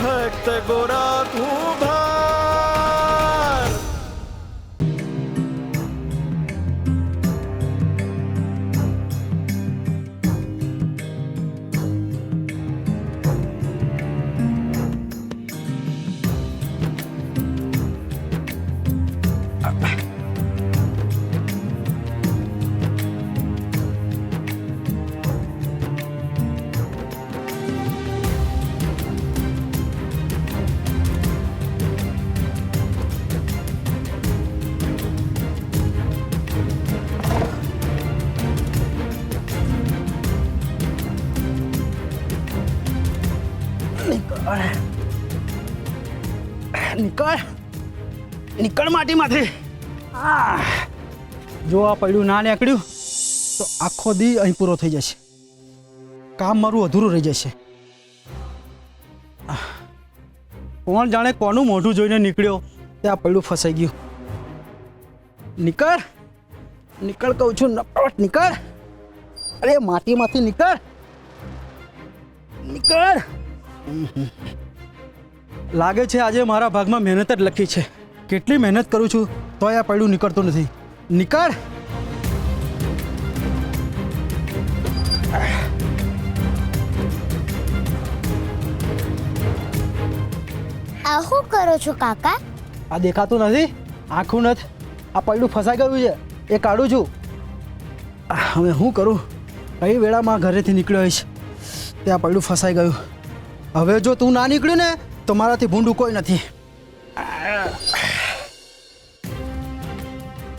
ભક્ત ગોરા તું ભાર. નીકળ નીકળ માટીમાંથી. જો આ પડ્યું ના નીકળ્યું તો આખો દી અહીં પૂરો થઈ જશે. કામ મારું અધૂરું રહી જશે. કોણ જાણે કોનું મોઢું જોઈને નીકળ્યો તે આ પડ્યું ફસાઈ ગયું. નીકળ નીકળ કહું છું. નપટ નીકળ. અરે માટીમાંથી નીકળ નીકળ. લાગે છે આજે મારા ભાગમાં મહેનત જ લખી છે. કેટલી મહેનત કરું છું તોય આ પડ્યું નીકળતું નથી. નીકળ. આ શું કરો છો કાકા? આ દેખાતું નથી? આખું નથી. આ પડ્યું ફસાઈ ગયું છે એ કાઢું છું. હવે શું કરું? કઈ વેળામાં ઘરેથી નીકળ્યો હોઈશ તે આ પડ્યું ફસાઈ ગયું. હવે જો તું ના નીકળ્યું ને તો મારાથી ભૂંડું કોઈ નથી.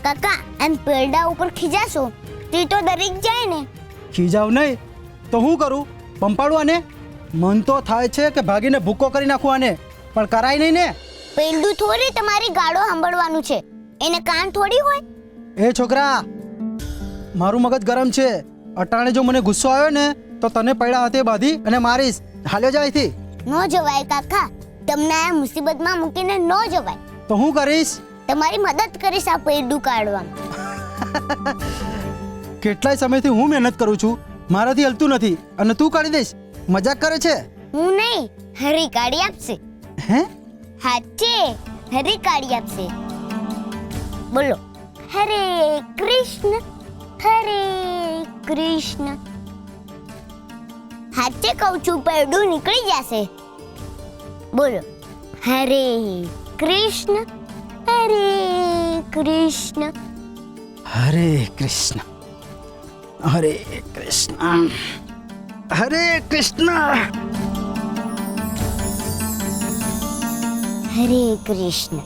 કાકા એમ પેરડા ઉપર ખીજાશો તે તો દરેક જાય ને. ખીજાવ નહીં તો શું કરું? પંપાડું આને? મન તો થાય છે કે ભાગીને ભૂકો કરી નાખું આને, પણ કરાય નહીં ને. પેરડું થોડી તમારી ગાળો સાંભળવાનું છે, એને કાન થોડી હોય. એ છોકરા, મારું મગજ ગરમ છે. અટાણે જો મને ગુસ્સો આવ્યો ને તો તને પૈડા હાથે બાંધી અને મારીશ. હાલ્યો જાય અહીંથી. ન જવાય કાકા, તમને આ મુસીબતમાં મૂકીને ન જવાય. તો હું કરીશ? તમારી મદદ કરીશ આ પેરડું કાઢવામાં. કેટલાય સમયથી હું મહેનત કરું છું, મારાથી હલતું નથી અને તું કાઢી દઈશ? મજાક કરે છે? હું નહીં, હરી કાઢી આપશે. હે? હાચે હરી કાઢી આપશે. બોલો, હરે કૃષ્ણ હરે કૃષ્ણ. હાચે કહું છું, પેરડું નીકળી જશે. બોલો, હરે કૃષ્ણ હરે કૃષ્ણ. હરે કૃષ્ણ હરે કૃષ્ણ હરે કૃષ્ણ હરે કૃષ્ણ.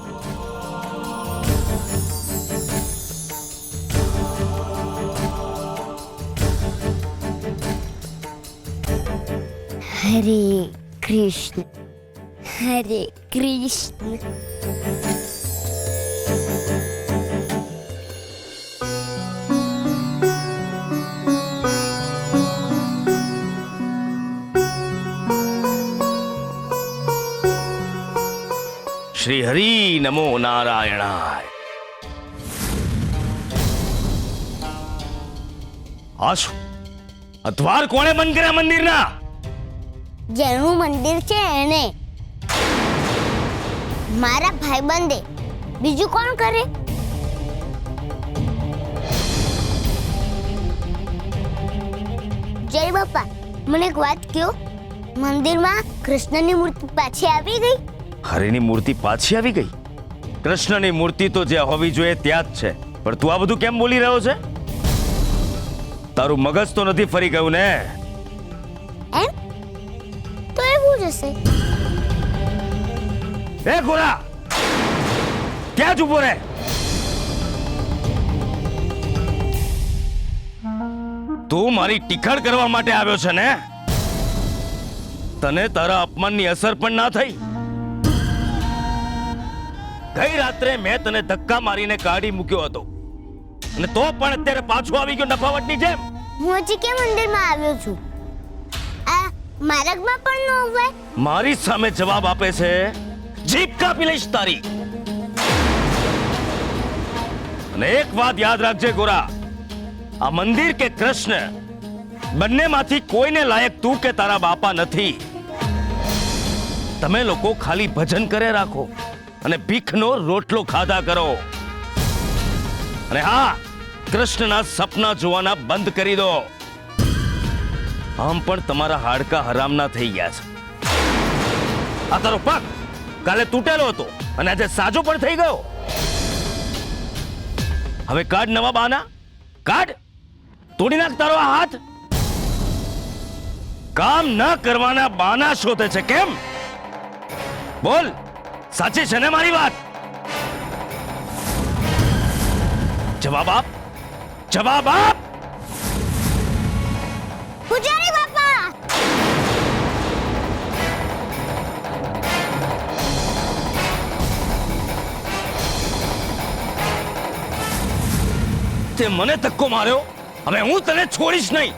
હરે કૃષ્ણ હરે કૃષ્ણ. શ્રી હરિ નમો નારાયણાય. આ શું? આ દ્વાર કોણે બંધ કર્યા મંદિરના? જેનું મંદિર છે એને. મારા ભાઈબંધે, બીજું કોણ કરે? જય બાપા, મને એક વાત કહો, મંદિરમાં કૃષ્ણની મૂર્તિ પાછી આવી ગઈ? હરિની મૂર્તિ પાછી આવી ગઈ? કૃષ્ણની મૂર્તિ તો જ્યાં હોવી જોઈએ ત્યાં જ છે, પણ તું આ બધું કેમ બોલી રહ્યો છે? તારું મગજ તો નથી ફરી ગયું ને? એમ તો એવું જ હશે. એ ગોરા, ત્યાં જ ઉભો રહે. તું મારી ટીખળ કરવા માટે આવ્યો છે ને? તને તારા અપમાનની અસર પણ ના થઈ? ગઈ રાત્રે મેં તને ધક્કા મારીને કાઢી મૂક્યો હતો અને તો પણ અત્યારે પાછો આવી ગયો નફાવટની જેમ. હું હજી કેમ મંદિરમાં આવ્યો છું? આ માર્ગમાં પણ ન હોય. મારી સામે જવાબ આપે છે, જીભ કાપી લઈશ તારી. અને એક વાત યાદ રાખજે ગોરા, આ મંદિર કે કૃષ્ણ બંનેમાંથી કોઈને લાયક તું કે તારા બાપા નથી. તમે લોકો ખાલી ભજન કરે રાખો અને ભીખનો રોટલો ખાધા કરો. અને હા, કૃષ્ણના સપના જોવાના બંધ કરી દો. આમ પણ તમારા હાડકા હરામના થઈ ગયા છે. આ તારો પગ કાલે તૂટેલો હતો અને આજે સાજો પણ થઈ ગયો. હવે કાઢ નવા બહાના, કાઢ, તોડી નાખ તારો આ હાથ. કામ ન કરવાના બહાના શોધે છે કેમ? બોલ, સાચી છે ને મારી વાત? જવાબ આપ, જવાબ આપ. પૂજારી બાપા, તે મને ધક્કો માર્યો, હવે હું તને છોડીશ નહીં.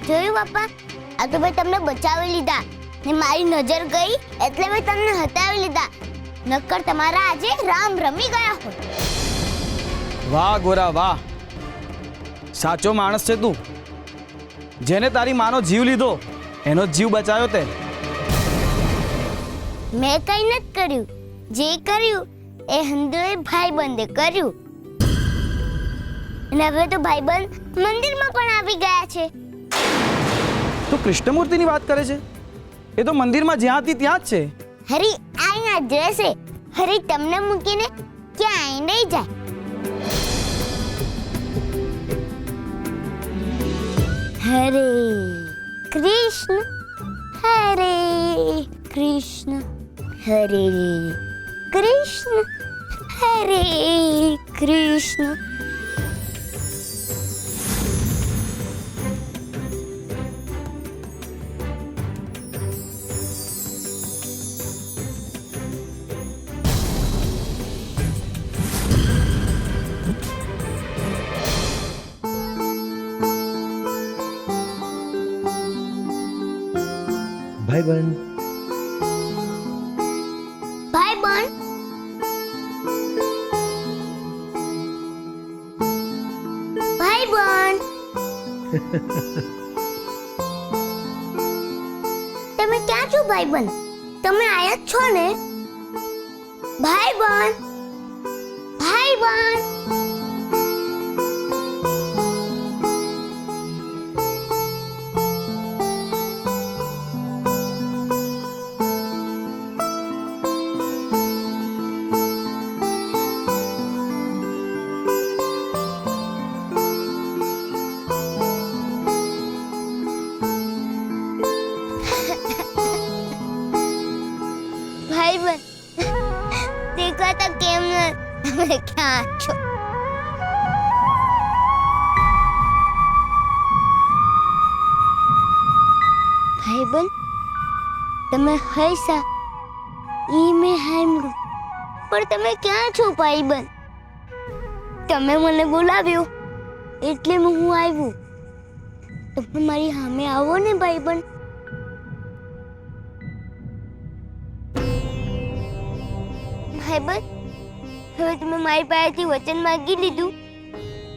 જોયું બાપા, આ તો મેં તમને બચાવી લીધા ને મારી નજર ગઈ એટલે મેં તમને હટાવી લીધા. નક્કર તમારા આજે રામ રમી ગયા હોય. વાહ ગોરા વાહ, સાચો માણસ છે તું. જેને તારી માનો જીવ લીધો એનો જીવ બચાવ્યો તે. મેં કઈ નથી કર્યું, જે કર્યું એ હંદોએ ભાઈબંધે કર્યું. અને હવે તો ભાઈબંધ મંદિરમાં પણ આવી ગયા છે. તું કૃષ્ણમૂર્તિની વાત કરે છે? એ તો મંદિરમાં જ્યાં હતી ત્યાં જ છે. હરી આઈના જ રહેશે. હરી તમને મૂકીને ક્યાંય નહીં જાય. હરે કૃષ્ણ, હરે કૃષ્ણ, હરે કૃષ્ણ, હરે કૃષ્ણ. ભાઈબંધ, ભાઈબંધ, ભાઈબંધ. તમે ક્યાં છો ભાઈબંધ? તમે આયા જ છો ને? ભાઈબંધ, ભાઈબંધ. ભાઈબંધ, દેખાતા કેમ ન? તમે ક્યાં છો? ભાઈબંધ, તમે હૈસા ઈ મેં સાંભળ્યું, પણ તમે ક્યાં છો ભાઈબંધ? તમે મને બોલાવ્યો એટલે હું આવ્યું. તમે મારી સામે આવો ને ભાઈબંધ. ભાઈબંધ, હવે તમે મારી પાસેથી વચન માંગી લીધું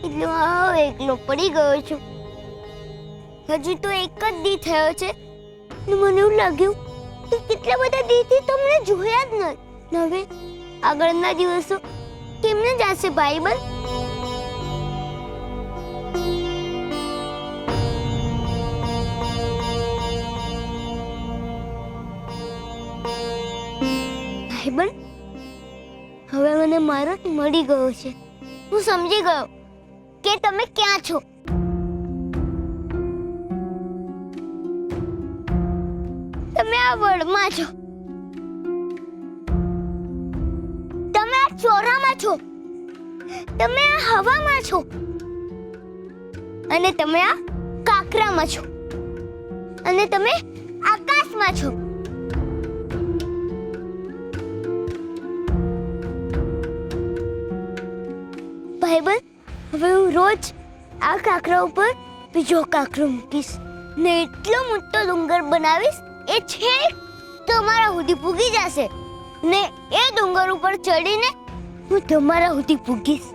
એટલે હું હવે એકલો પડી ગયો છું. હજુ તો એક જ દી થયો છે ને મને એવું લાગ્યું કે કેટલા બધા દીથી તમને જોયા જ નથી. હવે આગળના દિવસો કેમને જશે ભાઈબંધ? ભાઈબંધ, હવે મને મારો જ મળી ગયો છે. હું સમજી ગયો કે તમે ક્યાં છો. તમે આ વડમાં છો, તમે આ ચોરામાં છો, તમે આ હવામાં છો અને તમે આ કાકરામાં છો અને તમે આકાશમાં છો. ભાઈબંધ, હવે હું રોજ આ કાકરા ઉપર બીજો કાકરો મૂકીશ ને એટલો મોટો ડુંગર બનાવીશ એ છેક તમારા સુધી પૂગી જશે. ને એ ડુંગર ઉપર ચડીને હું તમારા સુધી પૂગીશ.